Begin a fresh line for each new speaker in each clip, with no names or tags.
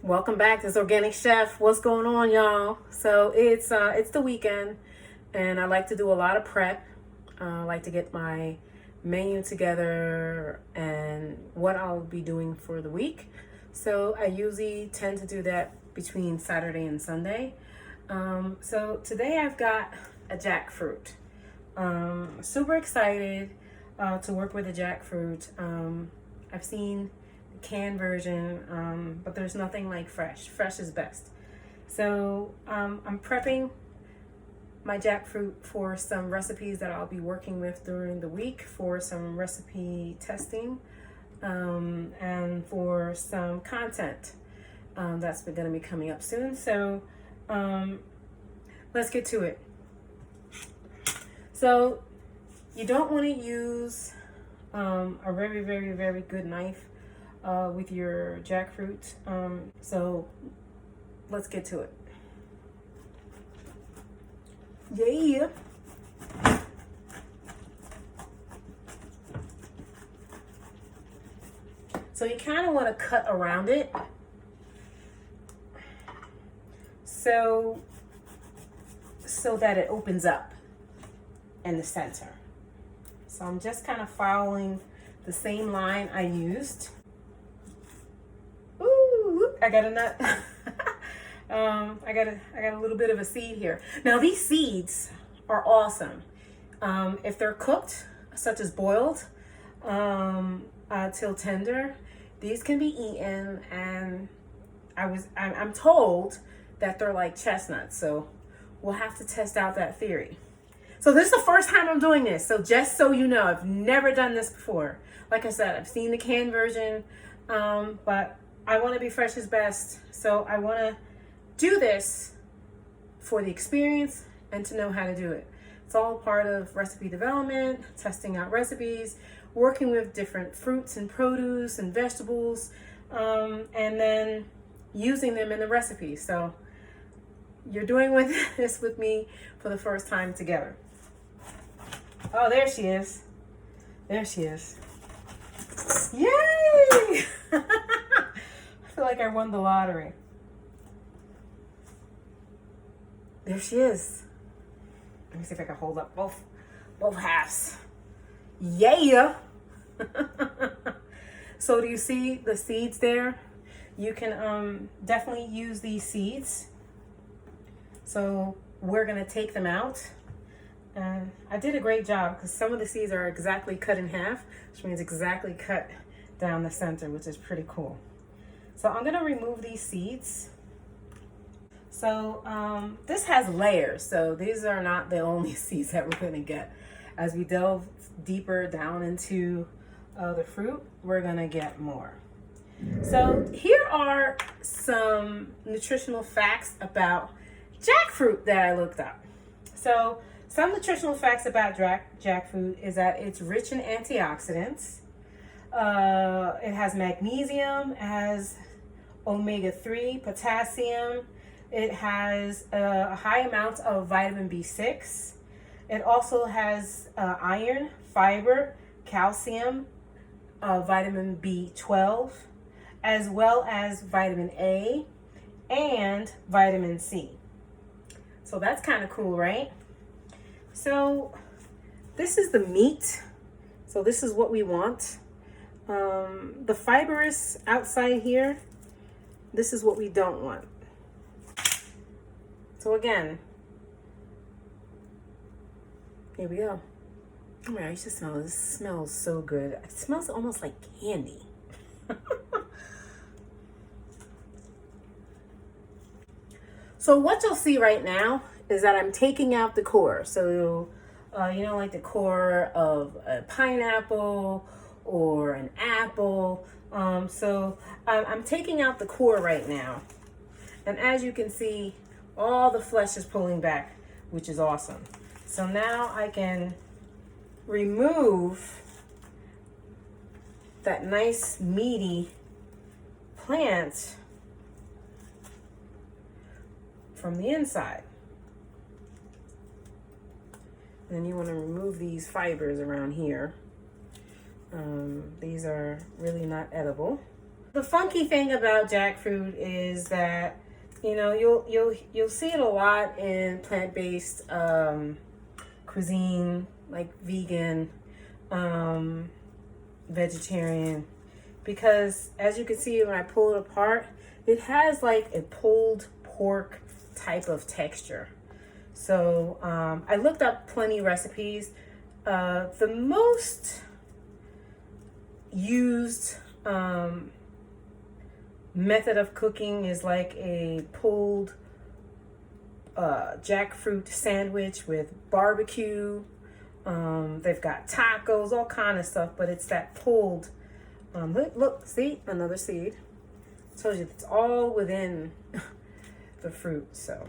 Welcome back. This is Organic Chef. What's going on, y'all? So it's the weekend, and I like to do a lot of prep. I like to get my menu together and what I'll be doing for the week. So I usually tend to do that between Saturday and Sunday. So today I've got a jackfruit. Super excited to work with a jackfruit. I've seen canned version, but there's nothing like fresh. Fresh is best. So I'm prepping my jackfruit for some recipes that I'll be working with during the week, for some recipe testing, and for some content that's going to be coming up soon. So let's get to it. So you don't want to use a very, very, very good knife with your jackfruit. So let's get to it. Yeah. So you kind of want to cut around it. So that it opens up in the center. So I'm just kind of following the same line I used. Ooh, I got a nut. I got a little bit of a seed here. Now these seeds are awesome. If they're cooked, such as boiled, till tender, these can be eaten. And I'm told that they're like chestnuts. So we'll have to test out that theory. So this is the first time I'm doing this. So just so you know, I've never done this before. Like I said, I've seen the canned version, but I want to be fresh is best. So I want to do this for the experience and to know how to do it. It's all part of recipe development, testing out recipes, working with different fruits and produce and vegetables, and then using them in the recipe. So you're doing this with me for the first time together. Oh, there she is. There she is. Yay! I feel like I won the lottery. There she is. Let me see if I can hold up both halves. Yeah! So do you see the seeds there? You can definitely use these seeds. So we're gonna take them out. And I did a great job because some of the seeds are exactly cut in half, which means exactly cut down the center, which is pretty cool. So I'm gonna remove these seeds. So this has layers, so these are not the only seeds that we're gonna get. As we delve deeper down into the fruit, we're gonna get more. So here are some nutritional facts about jackfruit that I looked up. So some nutritional facts about jackfruit is that it's rich in antioxidants. It has magnesium, it has omega-3, potassium. It has a high amount of vitamin B6. It also has iron, fiber, calcium, vitamin B12, as well as vitamin A and vitamin C. So that's kind of cool, right? So this is the meat. So this is what we want. The fibrous outside here, this is what we don't want. So again, here we go. Oh my God, you should smell this. It smells so good. It smells almost like candy. So what you'll see right now is that I'm taking out the core. So, like the core of a pineapple or an apple. So I'm taking out the core right now. And as you can see, all the flesh is pulling back, which is awesome. So now I can remove that nice meaty plant from the inside. Then you want to remove these fibers around here. These are really not edible. The funky thing about jackfruit is that, you know, you'll see it a lot in plant-based cuisine, like vegan, vegetarian, because as you can see when I pull it apart, it has like a pulled pork type of texture. So I looked up plenty of recipes. The most used method of cooking is like a pulled jackfruit sandwich with barbecue. They've got tacos, all kind of stuff, but it's that pulled. Look, see, another seed. Tells you it's all within the fruit. So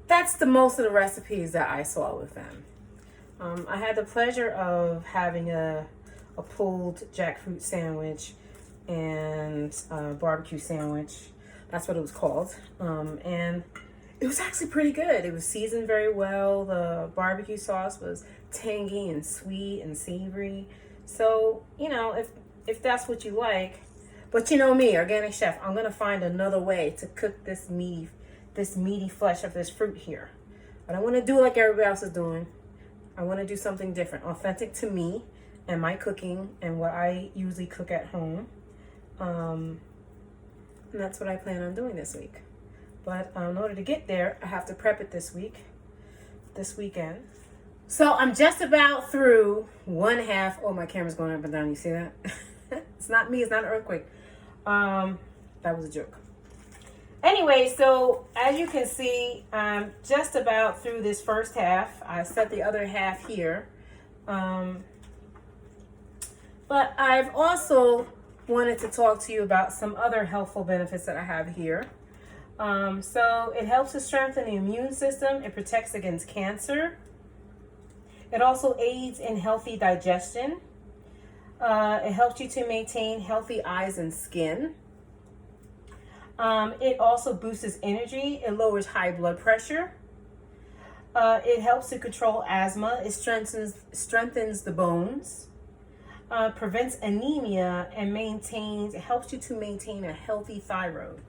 that's the most of the recipes that I saw with them. I had the pleasure of having a pulled jackfruit sandwich and barbecue sandwich. That's what it was called. And it was actually pretty good. It was seasoned very well. The barbecue sauce was tangy and sweet and savory. So, you know, if that's what you like. But you know me, organic chef, I'm going to find another way to cook this meaty flesh of this fruit here. I don't want to do like everybody else is doing. I want to do something different, authentic to me and my cooking and what I usually cook at home. And that's what I plan on doing this week. But in order to get there, I have to prep it this weekend. So I'm just about through one half. Oh, my camera's going up and down. You see that? It's not me. It's not an earthquake. That was a joke. Anyway, so as you can see, I'm just about through this first half. I set the other half here. But I've also wanted to talk to you about some other healthful benefits that I have here. So it helps to strengthen the immune system. It protects against cancer. It also aids in healthy digestion. It helps you to maintain healthy eyes and skin. It also boosts energy. It lowers high blood pressure. It helps to control asthma. It strengthens the bones. Prevents anemia and it helps you to maintain a healthy thyroid.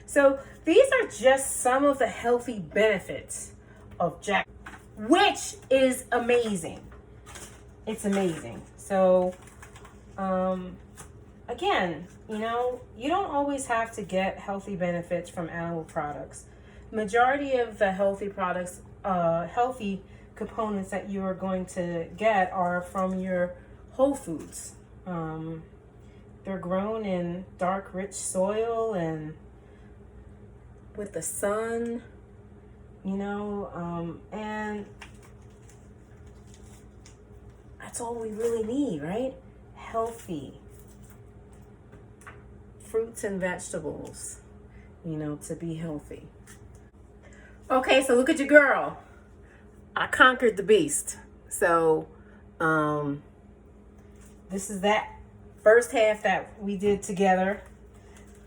So these are just some of the healthy benefits of jackfruit, which is amazing. It's amazing. So, again, you know, you don't always have to get healthy benefits from animal products. Majority of the healthy products, healthy components that you are going to get are from your whole foods. They're grown in dark, rich soil and with the sun, you know, and that's all we really need, right? Healthy fruits and vegetables, you know, to be healthy. Okay, so look at your girl. I conquered the beast. So, this is that first half that we did together.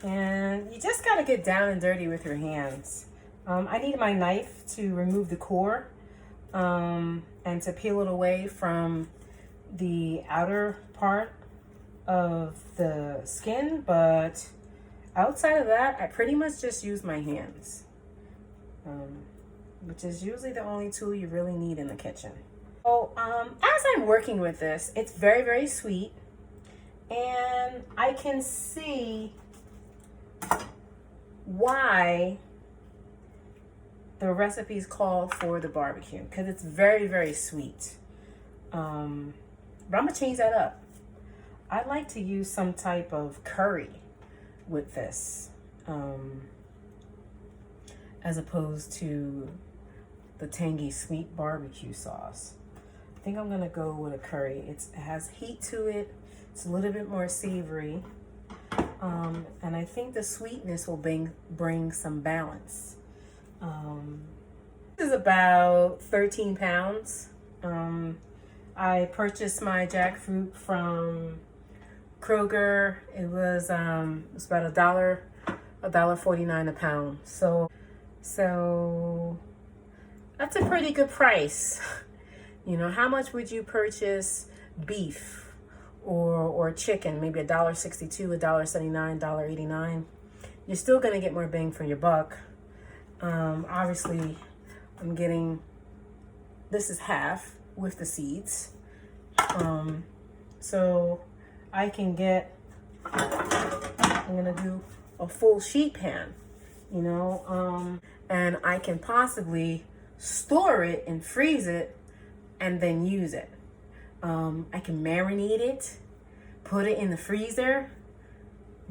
And you just got to get down and dirty with your hands. I need my knife to remove the core and to peel it away from the outer part of the skin. But outside of that, I pretty much just use my hands, which is usually the only tool you really need in the kitchen. So as I'm working with this, it's very, very sweet. And I can see why the recipes call for the barbecue, because it's very, very sweet. But I'm gonna change that up. I like to use some type of curry with this, as opposed to the tangy sweet barbecue sauce. I think I'm gonna go with a curry. It has heat to it. It's a little bit more savory. And I think the sweetness will bring some balance. This is about 13 pounds. I purchased my jackfruit from Kroger. It was about $1.49 a pound. So that's a pretty good price. You know, how much would you purchase beef or chicken, maybe $1.62, $1.79, $1.89, you're still going to get more bang for your buck. Obviously, I'm getting, this is half with the seeds. So I can get, I'm going to do a full sheet pan, you know, and I can possibly store it and freeze it and then use it. I can marinate it, put it in the freezer.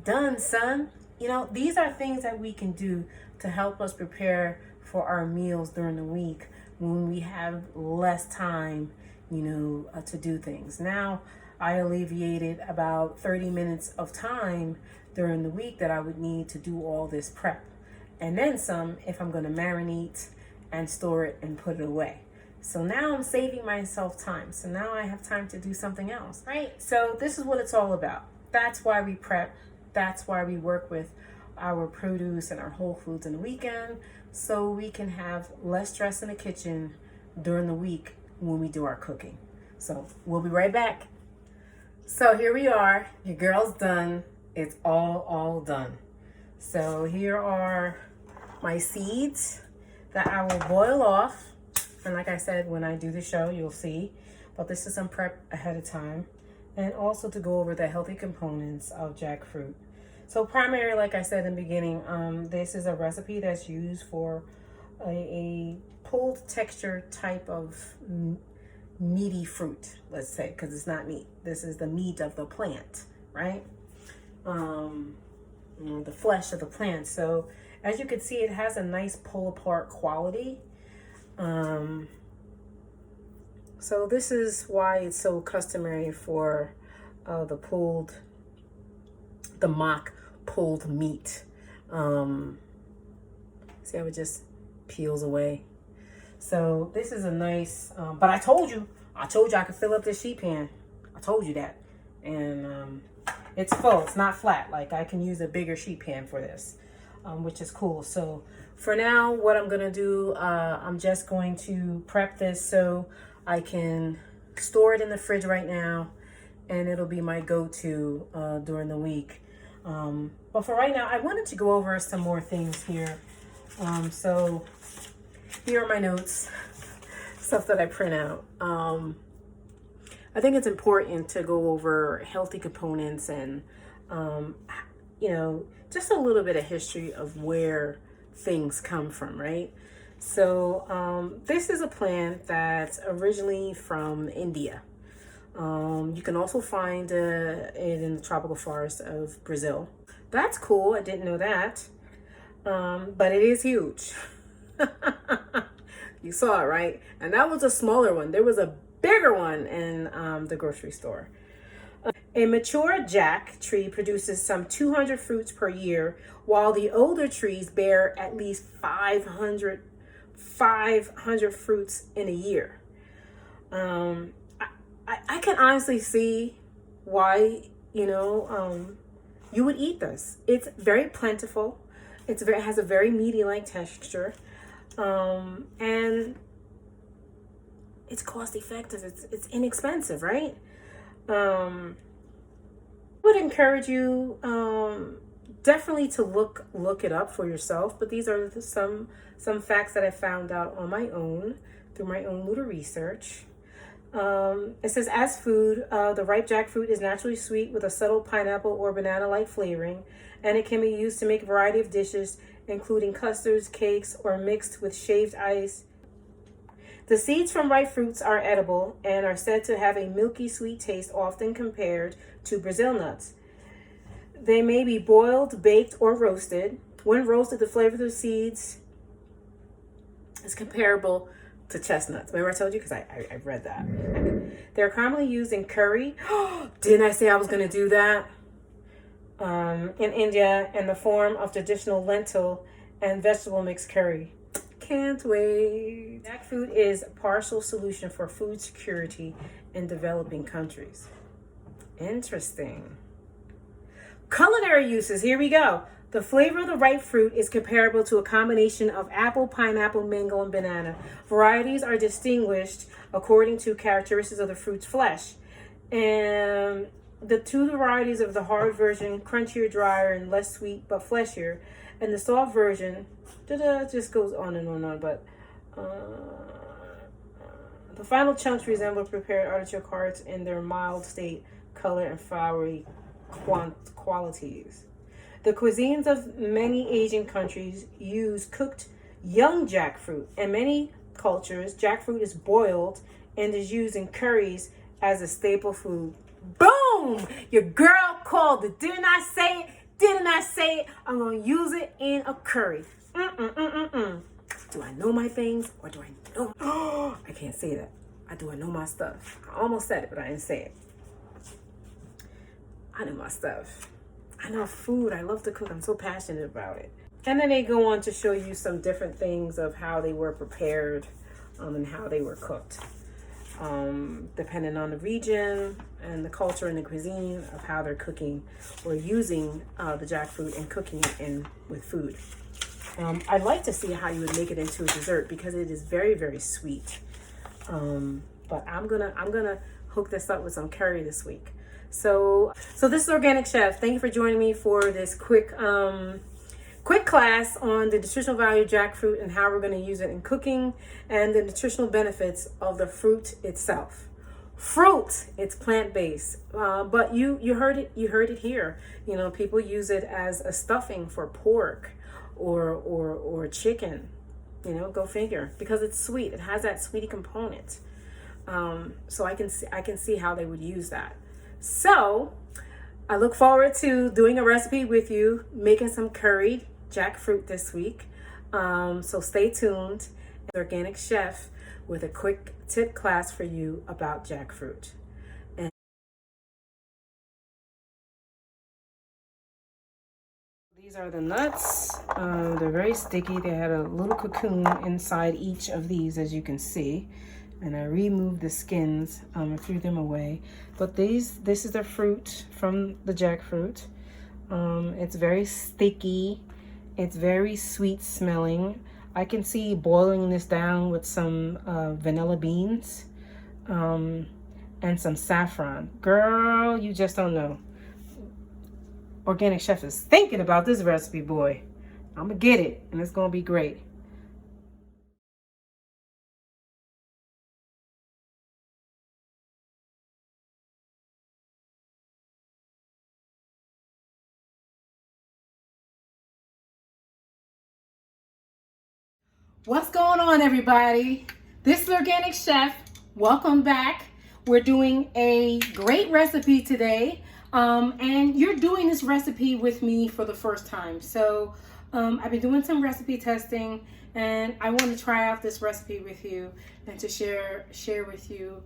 Done, son. You know, these are things that we can do to help us prepare for our meals during the week when we have less time, you know, to do things. Now, I alleviated about 30 minutes of time during the week that I would need to do all this prep. And then some if I'm going to marinate and store it and put it away. So now I'm saving myself time. So now I have time to do something else, right? So this is what it's all about. That's why we prep. That's why we work with our produce and our whole foods in the weekend, so we can have less stress in the kitchen during the week when we do our cooking. So we'll be right back. So here we are. Your girl's done. It's all done. So here are my seeds that I will boil off. And like I said, when I do the show, you'll see. But this is some prep ahead of time. And also to go over the healthy components of jackfruit. So primarily, like I said in the beginning, this is a recipe that's used for a pulled texture type of meaty fruit, let's say, because it's not meat. This is the meat of the plant, right? The flesh of the plant. So as you can see, it has a nice pull apart quality. So this is why it's so customary for the mock pulled meat. See how it just peels away. So this is a nice, but I told you I could fill up this sheet pan. I told you that. And it's full, it's not flat. Like I can use a bigger sheet pan for this, which is cool. So for now, what I'm gonna do, I'm just going to prep this so I can store it in the fridge right now, and it'll be my go-to during the week. But for right now, I wanted to go over some more things here. So here are my notes, stuff that I print out. I think it's important to go over healthy components and, you know, just a little bit of history of where things come from, right? So this is a plant that's originally from India. You can also find it in the tropical forest of Brazil. That's cool. I didn't know that. But it is huge. You saw it, right? And that was a smaller one. There was a bigger one in the grocery store. A mature jack tree produces some 200 fruits per year, while the older trees bear at least 500 fruits in a year. I can honestly see why, you know, you would eat this. It's very plentiful. It has a very meaty-like texture. And it's cost effective. It's inexpensive, right? I would encourage you definitely to look it up for yourself. But these are some facts that I found out on my own through my own little research. It says, as food, the ripe jackfruit is naturally sweet with a subtle pineapple or banana-like flavoring, and it can be used to make a variety of dishes, including custards, cakes, or mixed with shaved ice. The seeds from ripe fruits are edible and are said to have a milky sweet taste, often compared to Brazil nuts. They may be boiled, baked, or roasted. When roasted, the flavor of the seeds is comparable to chestnuts. Remember I told you? Because I read that. They're commonly used in curry. Didn't I say I was going to do that? In India, in the form of traditional lentil and vegetable mixed curry. Can't wait. Jackfruit is a partial solution for food security in developing countries. Interesting. Culinary uses. Here we go. The flavor of the ripe fruit is comparable to a combination of apple, pineapple, mango, and banana. Varieties are distinguished according to characteristics of the fruit's flesh. And the two varieties of the hard version, crunchier, drier, and less sweet but fleshier, and the soft version, just goes on and on and on. But the final chunks resemble prepared artichoke hearts in their mild state, color, and flowery qualities. The cuisines of many Asian countries use cooked young jackfruit. In many cultures, jackfruit is boiled and is used in curries as a staple food. Boom! Your girl called it. Didn't I say it? Didn't I say it? I'm going to use it in a curry. Do I know my things or do I know? Oh, I can't say that. Do I know my stuff? I almost said it, but I didn't say it. I know my stuff. I know food. I love to cook. I'm so passionate about it. And then they go on to show you some different things of how they were prepared and how they were cooked. Depending on the region and the culture and the cuisine of how they're cooking or using the jackfruit and cooking it in with food. I'd like to see how you would make it into a dessert because it is very, very sweet. But I'm gonna hook this up with some curry this week. So this is Organic Chef. Thank you for joining me for this quick class on the nutritional value of jackfruit and how we're going to use it in cooking and the nutritional benefits of the fruit itself. Fruit, it's plant-based, but you heard it here. You know, people use it as a stuffing for pork or chicken. You know, go figure, because it's sweet. It has that sweetie component. So I can see how they would use that. So I look forward to doing a recipe with you, making some curried jackfruit this week. So stay tuned. Organic Chef with a quick tip class for you about jackfruit. And these are the nuts. They're very sticky. They had a little cocoon inside each of these, as you can see. And I removed the skins and threw them away. But this is the fruit from the jackfruit. It's very sticky. It's very sweet smelling. I can see boiling this down with some vanilla beans and some saffron. Girl, you just don't know. Organic Chef is thinking about this recipe, boy. I'm gonna get it, and it's gonna be great. What's going on, everybody? This is Organic Chef. Welcome back. We're doing a great recipe today, and you're doing this recipe with me for the first time. So I've been doing some recipe testing, and I want to try out this recipe with you and to share with you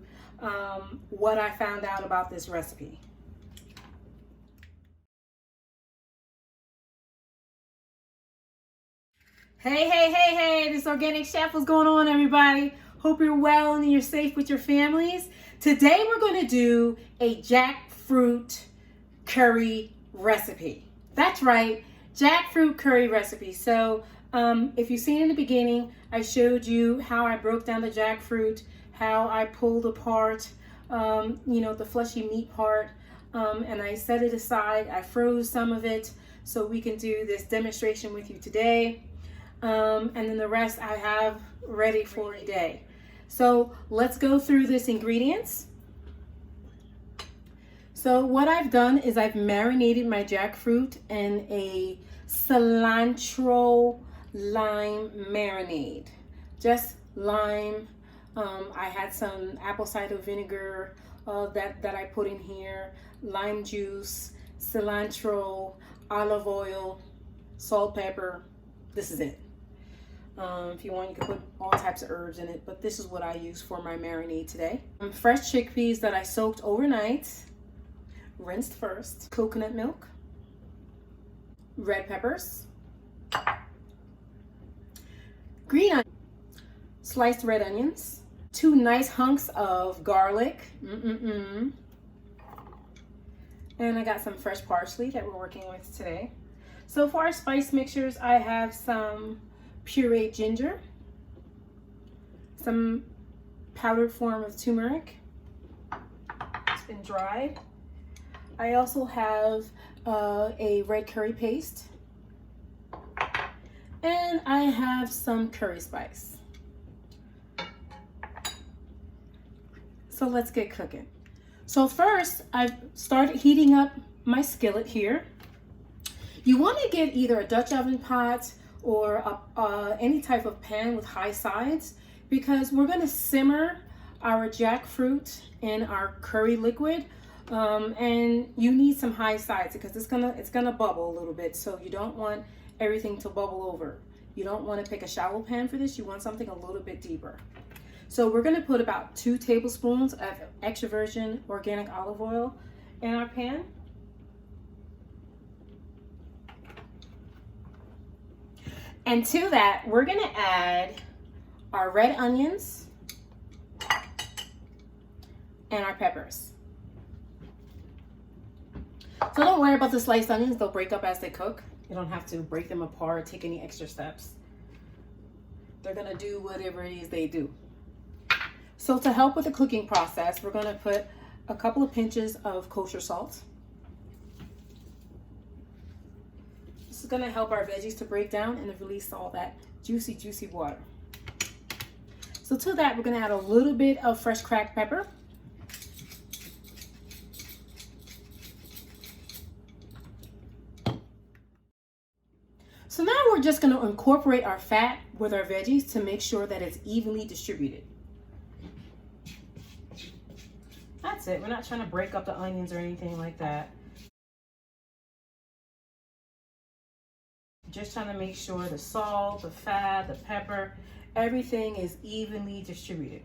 what I found out about this recipe. Hey, this Organic Chef. What's going on, everybody? Hope you're well and you're safe with your families. Today we're going to do a jackfruit curry recipe. That's right, jackfruit curry recipe. So if you've seen in the beginning, I showed you how I broke down the jackfruit, how I pulled apart, the fleshy meat part, and I set it aside. I froze some of it so we can do this demonstration with you today. And then the rest I have ready for today. So let's go through this ingredients. So what I've done is I've marinated my jackfruit in a cilantro lime marinade. Just lime. I had some apple cider vinegar that I put in here, lime juice, cilantro, olive oil, salt, pepper. This is it. If you want, you can put all types of herbs in it, but this is what I use for my marinade today. Fresh chickpeas that I soaked overnight, rinsed first, coconut milk, red peppers, green onions, sliced red onions, 2 nice hunks of garlic, and I got some fresh parsley that we're working with today. So for our spice mixtures, I have some pureed ginger, some powdered form of turmeric, it's been dried, I also have a red curry paste, and I have some curry spice. So let's get cooking. So first, I've started heating up my skillet here. You want to get either a Dutch oven pot or any type of pan with high sides, because we're going to simmer our jackfruit in our curry liquid, and you need some high sides because it's gonna bubble a little bit. So you don't want everything to bubble over. You don't want to pick a shallow pan for this. You want something a little bit deeper. So we're going to put about 2 tablespoons of extra virgin organic olive oil in our pan. And to that, we're going to add our red onions and our peppers. So don't worry about the sliced onions. They'll break up as they cook. You don't have to break them apart or take any extra steps. They're going to do whatever it is they do. So to help with the cooking process, we're going to put a couple of pinches of kosher salt. This is going to help our veggies to break down and to release all that juicy water. So to that, we're going to add a little bit of fresh cracked pepper. So now we're just going to incorporate our fat with our veggies to make sure that it's evenly distributed. That's it. We're not trying to break up the onions or anything like that. Just trying to make sure the salt, the fat, the pepper, everything is evenly distributed.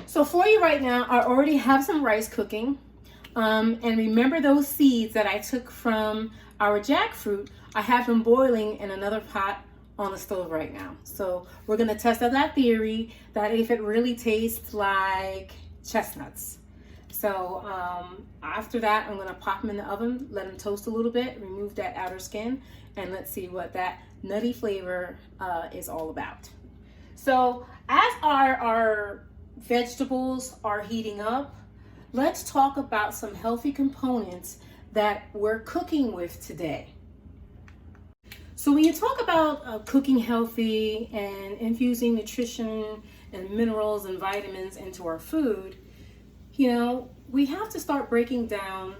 So for you right now, I already have some rice cooking. And remember those seeds that I took from our jackfruit? I have them boiling in another pot on the stove right now. So we're going to test out that theory that if it really tastes like chestnuts. So after that, I'm going to pop them in the oven, let them toast a little bit, remove that outer skin, and let's see what that nutty flavor is all about. So as our vegetables are heating up, let's talk about some healthy components that we're cooking with today. So when you talk about cooking healthy and infusing nutrition and minerals and vitamins into our food, you know, we have to start breaking down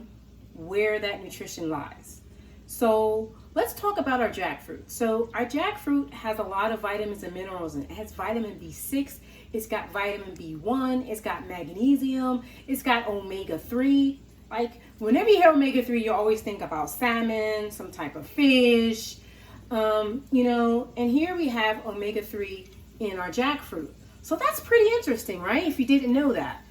where that nutrition lies. So let's talk about our jackfruit. So our jackfruit has a lot of vitamins and minerals, and it has vitamin B6, it's got vitamin B1, it's got magnesium, it's got omega-3. Like whenever you hear omega-3, you always think about salmon, some type of fish, you know, and here we have omega-3 in our jackfruit. So that's pretty interesting, right? If you didn't know that.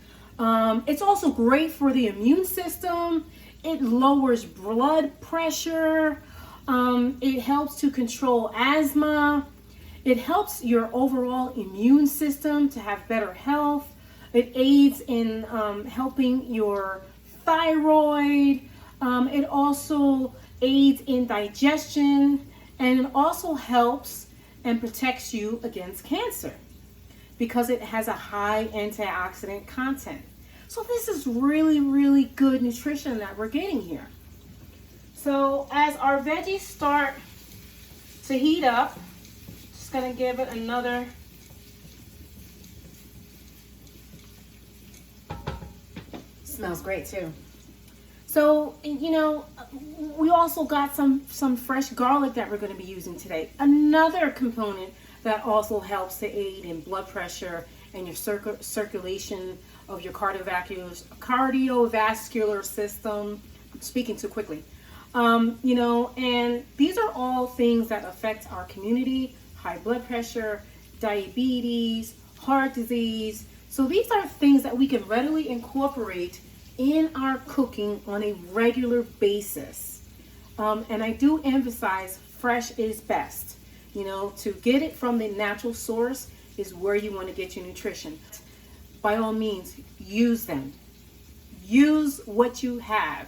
It's also great for the immune system. It lowers blood pressure. It helps to control asthma. It helps your overall immune system to have better health. It aids in helping your thyroid. It also aids in digestion, and it also helps and protects you against cancer because it has a high antioxidant content. So this is really, really good nutrition that we're getting here. So as our veggies start to heat up, just gonna give it another smells great too. So, you know, we also got some fresh garlic that we're going to be using today. Another component that also helps to aid in blood pressure and your circulation of your cardiovascular system. I'm speaking too quickly. You know, and these are all things that affect our community: high blood pressure, diabetes, heart disease. So these are things that we can readily incorporate in our cooking on a regular basis. And I do emphasize fresh is best. You know, to get it from the natural source is where you want to get your nutrition. By all means, use them. Use what you have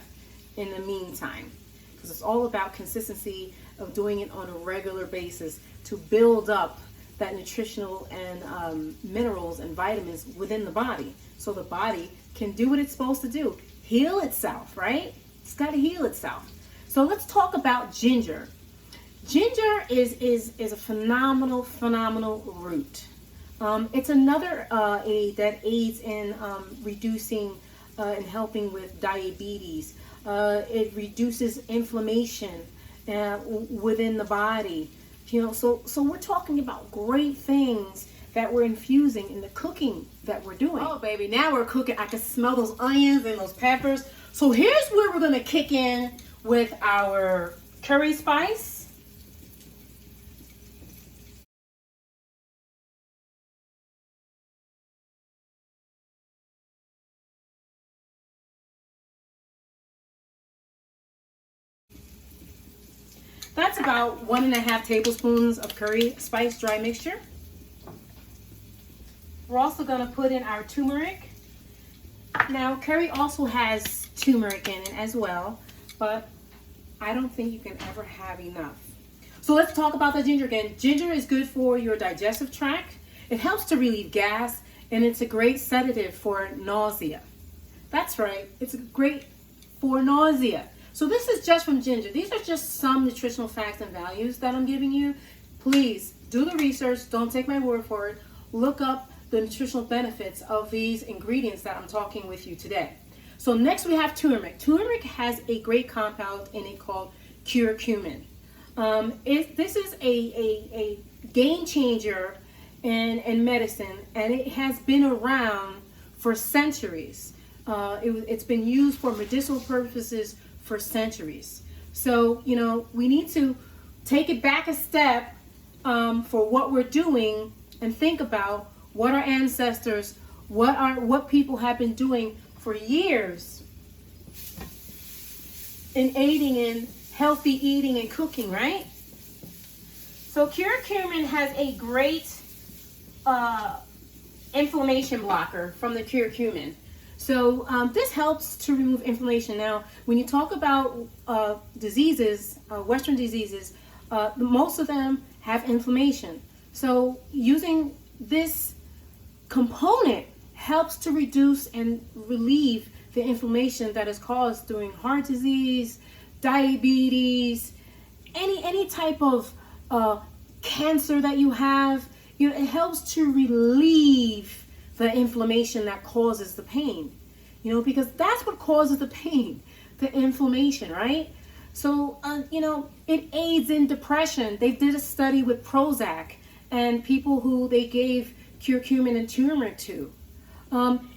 in the meantime, because it's all about consistency of doing it on a regular basis to build up that nutritional and minerals and vitamins within the body, so the body can do what it's supposed to do: heal itself, right? It's got to heal itself. So let's talk about ginger. Ginger is a phenomenal root. It's another aid that aids in reducing and helping with diabetes. It reduces inflammation within the body. You know, so we're talking about great things that we're infusing in the cooking that we're doing. Oh, baby, now we're cooking. I can smell those onions and those peppers. So here's where we're gonna kick in with our curry spice. That's about 1.5 tablespoons of curry spice dry mixture. We're also going to put in our turmeric. Now, curry also has turmeric in it as well, but I don't think you can ever have enough. So let's talk about the ginger again. Ginger is good for your digestive tract. It helps to relieve gas, and it's a great sedative for nausea. That's right, it's great for nausea. So this is just from ginger. These are just some nutritional facts and values that I'm giving you. Please do the research. Don't take my word for it. Look up the nutritional benefits of these ingredients that I'm talking with you today. So next we have turmeric. Turmeric has a great compound in it called curcumin. This is a game changer in medicine, and it has been around for centuries. It's been used for medicinal purposes for centuries. So, you know, we need to take it back a step for what we're doing and think about what our ancestors, what people have been doing for years in aiding in healthy eating and cooking, right? So curcumin has a great inflammation blocker from the curcumin. So this helps to remove inflammation. Now, when you talk about diseases, Western diseases, most of them have inflammation. So using this component helps to reduce and relieve the inflammation that is caused during heart disease, diabetes, any type of cancer that you have. You know, it helps to relieve the inflammation that causes the pain, you know, because that's what causes the pain, the inflammation, right? So, you know, it aids in depression. They did a study with Prozac and people who they gave curcumin and turmeric to.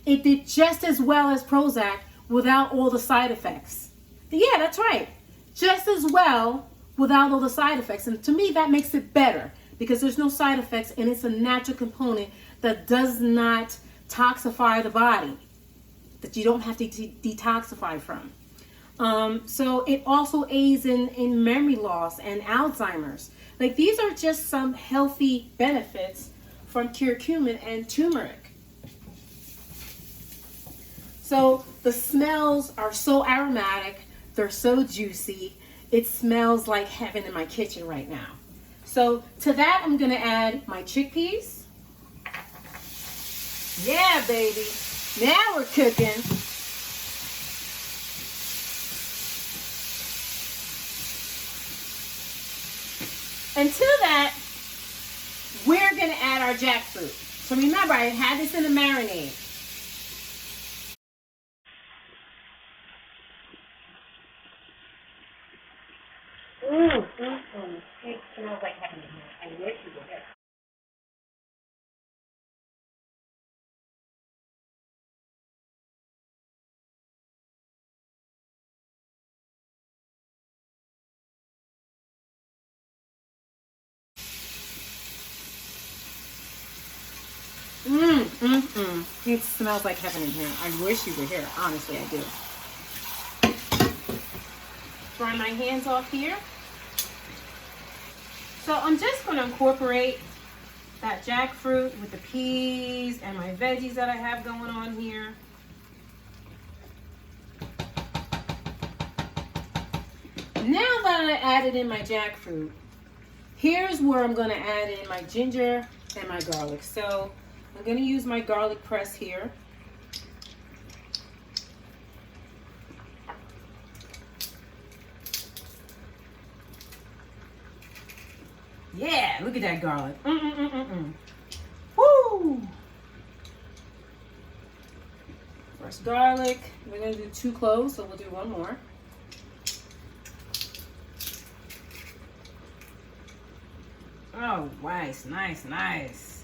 It did just as well as Prozac without all the side effects. Yeah, that's right. Just as well without all the side effects. And to me, that makes it better because there's no side effects and it's a natural component that does not toxify the body, that you don't have to detoxify from. So it also aids in memory loss and Alzheimer's. Like, these are just some healthy benefits from curcumin and turmeric. So the smells are so aromatic, they're so juicy. It smells like heaven in my kitchen right now. So to that, I'm gonna add my chickpeas. Yeah, baby. Now we're cooking. And to that, we're going to add our jackfruit. So remember, I had this in a marinade. It smells like heaven in here. I wish you were here. It smells like heaven in here. I wish you were here. Honestly, I do. Dry my hands off here. So I'm just going to incorporate that jackfruit with the peas and my veggies that I have going on here. Now that I added in my jackfruit, here's where I'm going to add in my ginger and my garlic. So I'm going to use my garlic press here. Yeah, look at that garlic. Woo! Fresh garlic. We're going to do 2 cloves, so we'll do 1 more. Oh, nice, nice, nice.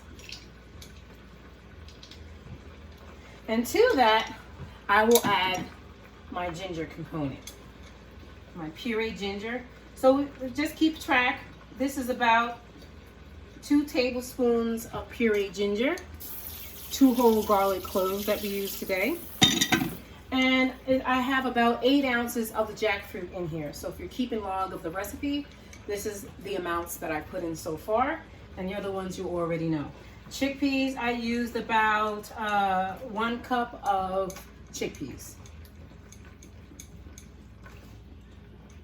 And to that, I will add my ginger component. My pureed ginger. So just keep track. This is about 2 tablespoons of pureed ginger, 2 whole garlic cloves that we use today. And I have about 8 ounces of the jackfruit in here. So if you're keeping log of the recipe, this is the amounts that I put in so far, and you're the ones you already know. Chickpeas, I used about 1 cup of chickpeas.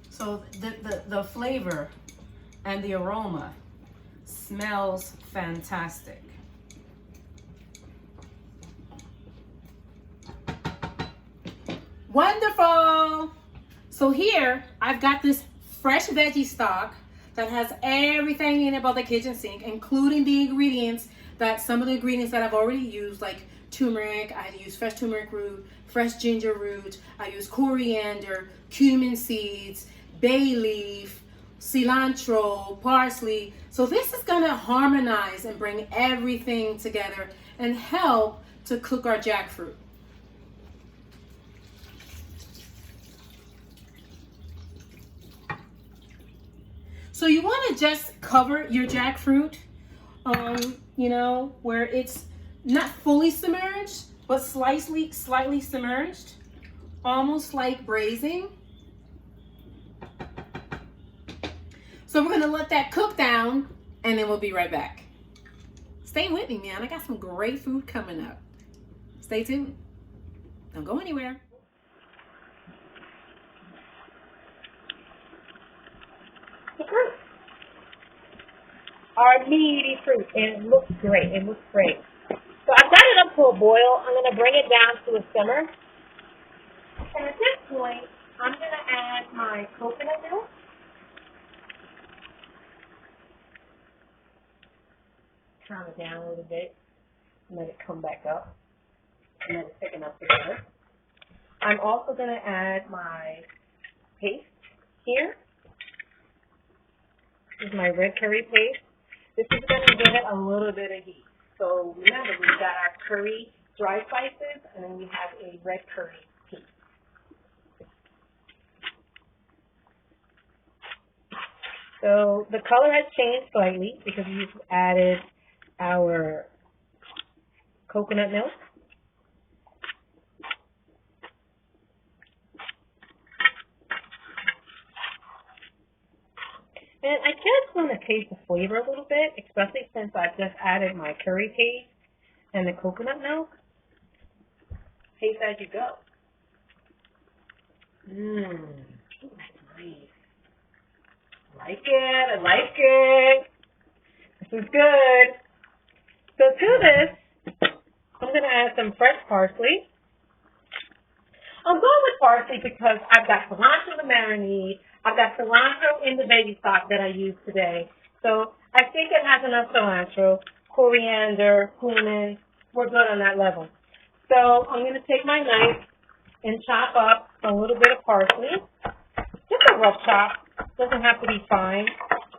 So the flavor and the aroma smells fantastic. Wonderful! So here, I've got this fresh veggie stock that has everything in it about the kitchen sink, including the ingredients some of the ingredients that I've already used, like turmeric. I use fresh turmeric root, fresh ginger root. I use coriander, cumin seeds, bay leaf, cilantro, parsley. So this is gonna harmonize and bring everything together and help to cook our jackfruit. So you want to just cover your jackfruit, you know, where it's not fully submerged, but slightly submerged, almost like braising. So we're going to let that cook down, and then we'll be right back. Stay with me, man. I got some great food coming up. Stay tuned. Don't go anywhere.
Fruit. Our meaty fruit, and it looks great. It looks great. So I've got it up to a boil. I'm going to bring it down to a simmer. And at this point, I'm going to add my coconut milk. Turn it down a little bit and let it come back up. And then it's picking up together. I'm also going to add my paste here. This is my red curry paste. This is going to give it a little bit of heat. So remember, we've got our curry dry spices, and then we have a red curry paste. So the color has changed slightly because we've added our coconut milk. And I just want to taste the flavor a little bit, especially since I've just added my curry paste and the coconut milk. Taste as you go. That's nice. I like it. This is good. So to this, I'm going to add some fresh parsley. I'm going with parsley because I've got cilantro in the marinade. I've got cilantro in the veggie stock that I use today. So I think it has enough cilantro, coriander, cumin. We're good on that level. So I'm going to take my knife and chop up a little bit of parsley. Just a rough chop. Doesn't have to be fine.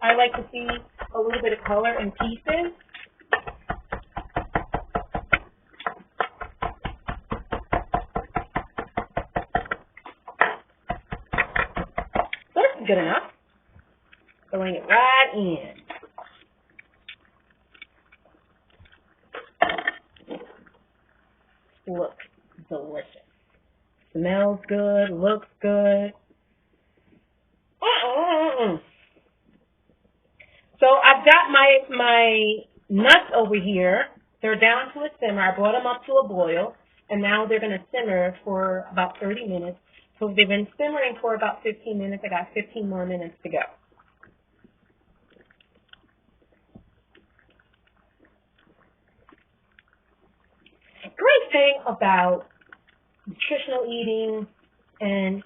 I like to see a little bit of color in pieces. Good enough. Throwing it right in. Looks delicious. Smells good. Looks good. So I've got my nuts over here. They're down to a simmer. I brought them up to a boil, and now they're going to simmer for about 30 minutes. So they've been simmering for about 15 minutes. I got 15 more minutes to go. Great thing about nutritional eating and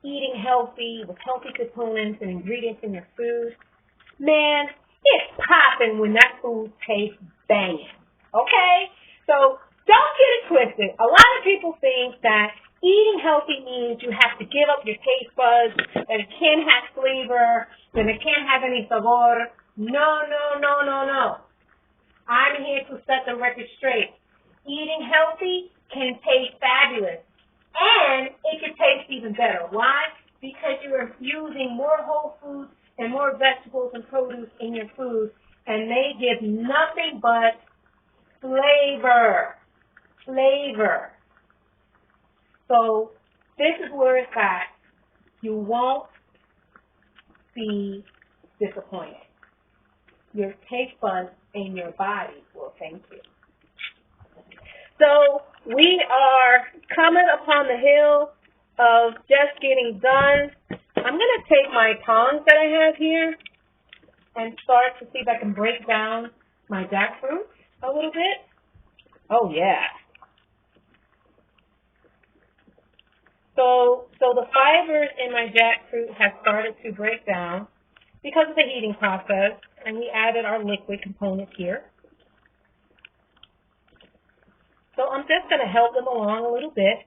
eating healthy with healthy components and ingredients in your food, man, it's popping when that food tastes banging. Okay? So don't get it twisted. A lot of people think that eating healthy means you have to give up your taste buds, that it can't have flavor, that it can't have any sabor. No, no, no, no, no. I'm here to set the record straight. Eating healthy can taste fabulous, and it can taste even better. Why? Because you're infusing more whole foods and more vegetables and produce in your food, and they give nothing but flavor. Flavor. So this is where it's at. You won't be disappointed. Your taste buds and your body will thank you. So we are coming upon the hill of just getting done. I'm going to take my tongs that I have here and start to see if I can break down my jackfruit a little bit. Oh, yeah. So the fibers in my jackfruit have started to break down because of the heating process, and we added our liquid component here. So I'm just going to help them along a little bit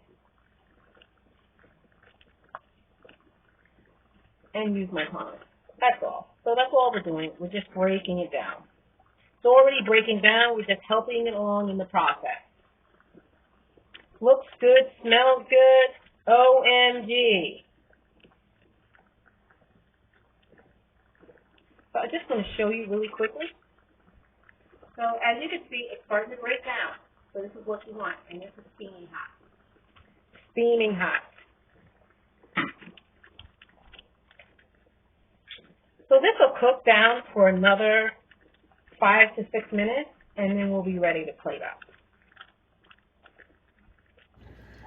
and use my tongs. That's all. So that's all we're doing. We're just breaking it down. It's already breaking down. We're just helping it along in the process. Looks good, smells good. OMG. So I just want to show you really quickly. So as you can see, it's starting to break down. So this is what you want, and this is steaming hot. Steaming hot. So this will cook down for another 5 to 6 minutes, and then we'll be ready to plate up.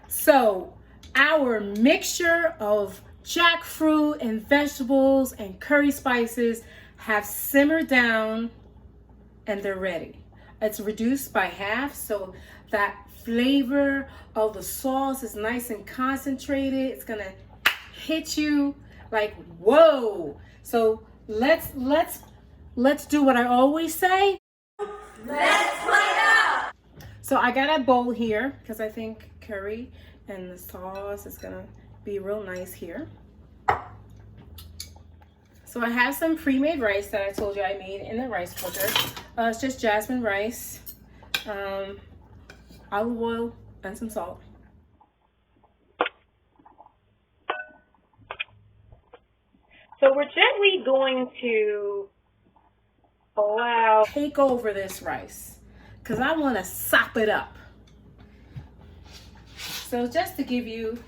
So our mixture of jackfruit and vegetables and curry spices have simmered down and they're ready. It's reduced by half, so that flavor of the sauce is nice and concentrated. It's gonna hit you like, whoa. So let's do what I always say. Let's plate up. So I got a bowl here because I think curry and the sauce is gonna be real nice here. So I have some pre-made rice that I told you I made in the rice cooker. It's just jasmine rice, olive oil, and some salt.
So we're gently going to
take over this rice because I want to sop it up. So just to give you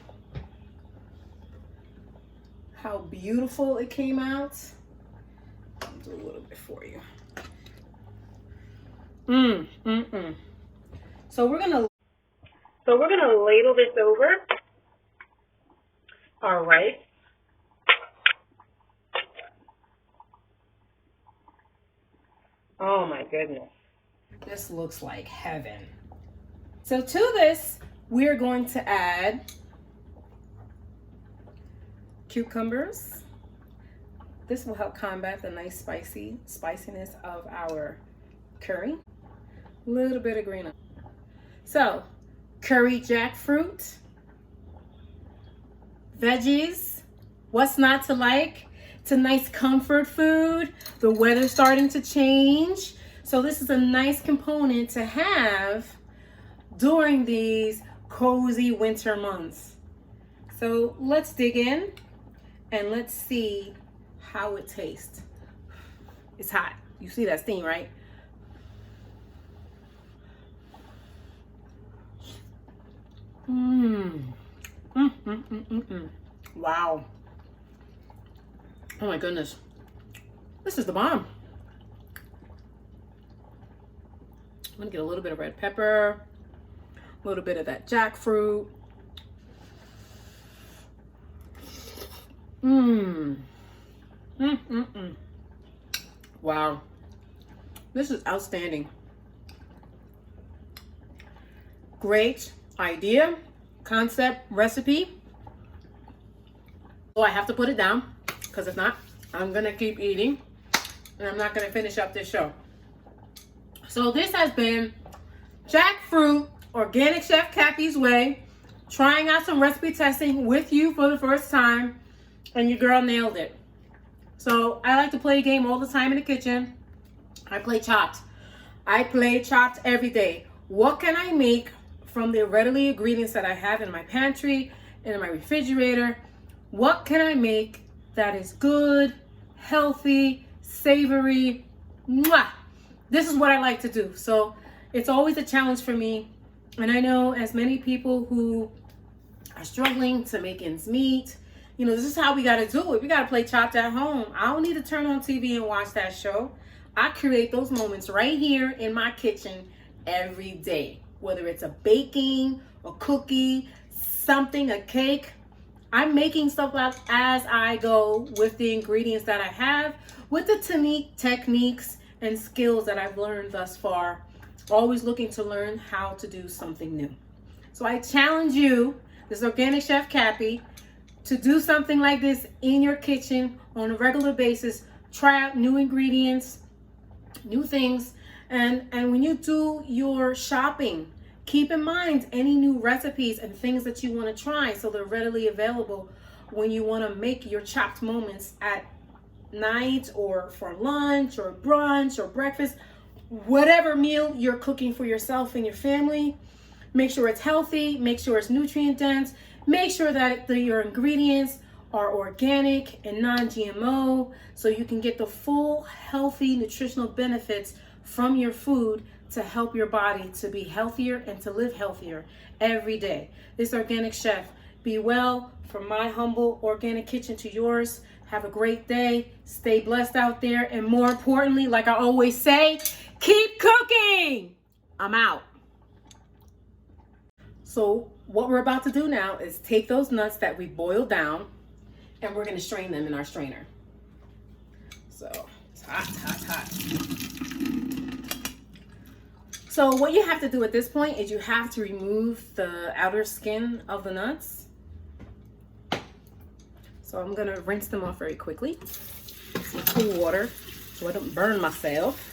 how beautiful it came out, I'll do a little bit for you. So we're gonna
ladle this over our rice. Oh my goodness.
This looks like heaven. So to this, we're going to add cucumbers. This will help combat the nice spiciness of our curry. A little bit of green onion. So, curry jackfruit, veggies, what's not to like? It's a nice comfort food. The weather's starting to change. So this is a nice component to have during these cozy winter months. So let's dig in and let's see how it tastes. It's hot. You see that steam, right? Wow. Oh my goodness. This is the bomb. I'm gonna get a little bit of red pepper, a little bit of that jackfruit. Wow. This is outstanding. Great idea, concept, recipe. So I have to put it down because if not, I'm gonna keep eating. and I'm not going to finish up this show. So this has been Jackfruit, Organic Chef Cappie's Way, trying out some recipe testing with you for the first time, and your girl nailed it. So I like to play a game all the time in the kitchen. I play Chopped. I play Chopped every day. What can I make from the readily ingredients that I have in my pantry and in my refrigerator? What can I make that is good, healthy, savory? Mwah! This is what I like to do. So it's always a challenge for me. And I know as many people who are struggling to make ends meet, you know, this is how we got to do it. We got to play Chopped at home. I don't need to turn on TV and watch that show. I create those moments right here in my kitchen every day. Whether it's a baking, a cookie, something, a cake. I'm making stuff up as I go with the ingredients that I have, with the techniques and skills that I've learned thus far. Always looking to learn how to do something new. So I challenge you, this Organic Chef Cappie, to do something like this in your kitchen on a regular basis. Try out new ingredients, new things, and when you do your shopping, keep in mind any new recipes and things that you want to try so they're readily available when you want to make your chopped moments at night or for lunch or brunch or breakfast, whatever meal you're cooking for yourself and your family. Make sure it's healthy, make sure it's nutrient dense, make sure that your ingredients are organic and non-GMO so you can get the full healthy nutritional benefits from your food to help your body to be healthier and to live healthier every day. This Organic Chef, be well from my humble organic kitchen to yours. Have a great day. Stay blessed out there. And more importantly, like I always say, keep cooking. I'm out. So what we're about to do now is take those nuts that we boiled down and we're going to strain them in our strainer. So it's hot, hot, hot. So what you have to do at this point is you have to remove the outer skin of the nuts. So I'm going to rinse them off very quickly. Some cool water so I don't burn myself.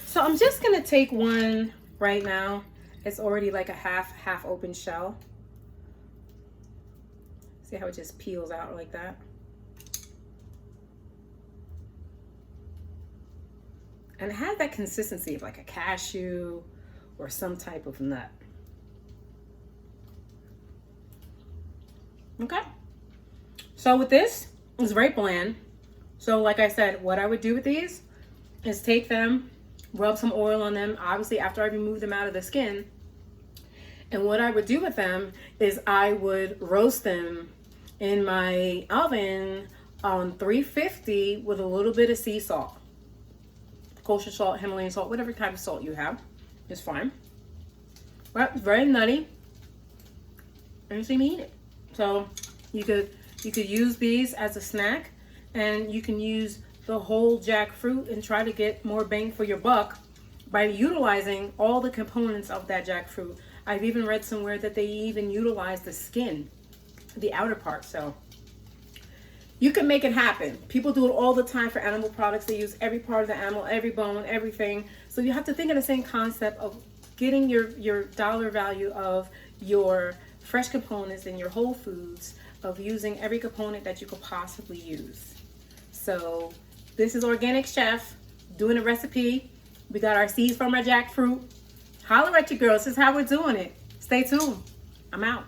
So I'm just going to take one right now. It's already like a half open shell. See how it just peels out like that? And it has that consistency of like a cashew or some type of nut. Okay. So with this, it's very bland. So like I said, what I would do with these is take them, rub some oil on them, obviously after I remove them out of the skin. And what I would do with them is I would roast them in my oven on 350 with a little bit of sea salt. Kosher salt, Himalayan salt, whatever type of salt you have is fine. But it's very nutty. And you see me eat it. So you could use these as a snack, and you can use the whole jackfruit and try to get more bang for your buck by utilizing all the components of that jackfruit. I've even read somewhere that they even utilize the skin, the outer part. So you can make it happen. People do it all the time for animal products. They use every part of the animal, every bone, everything. So you have to think of the same concept of getting your dollar value of your fresh components and your whole foods, of using every component that you could possibly use. So this is Organic Chef doing a recipe. We got our seeds from our jackfruit. Holler at your girls. This is how we're doing it. Stay tuned. I'm out.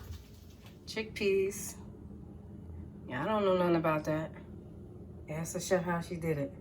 Chickpeas. Yeah, I don't know nothing about that. Ask the chef how she did it.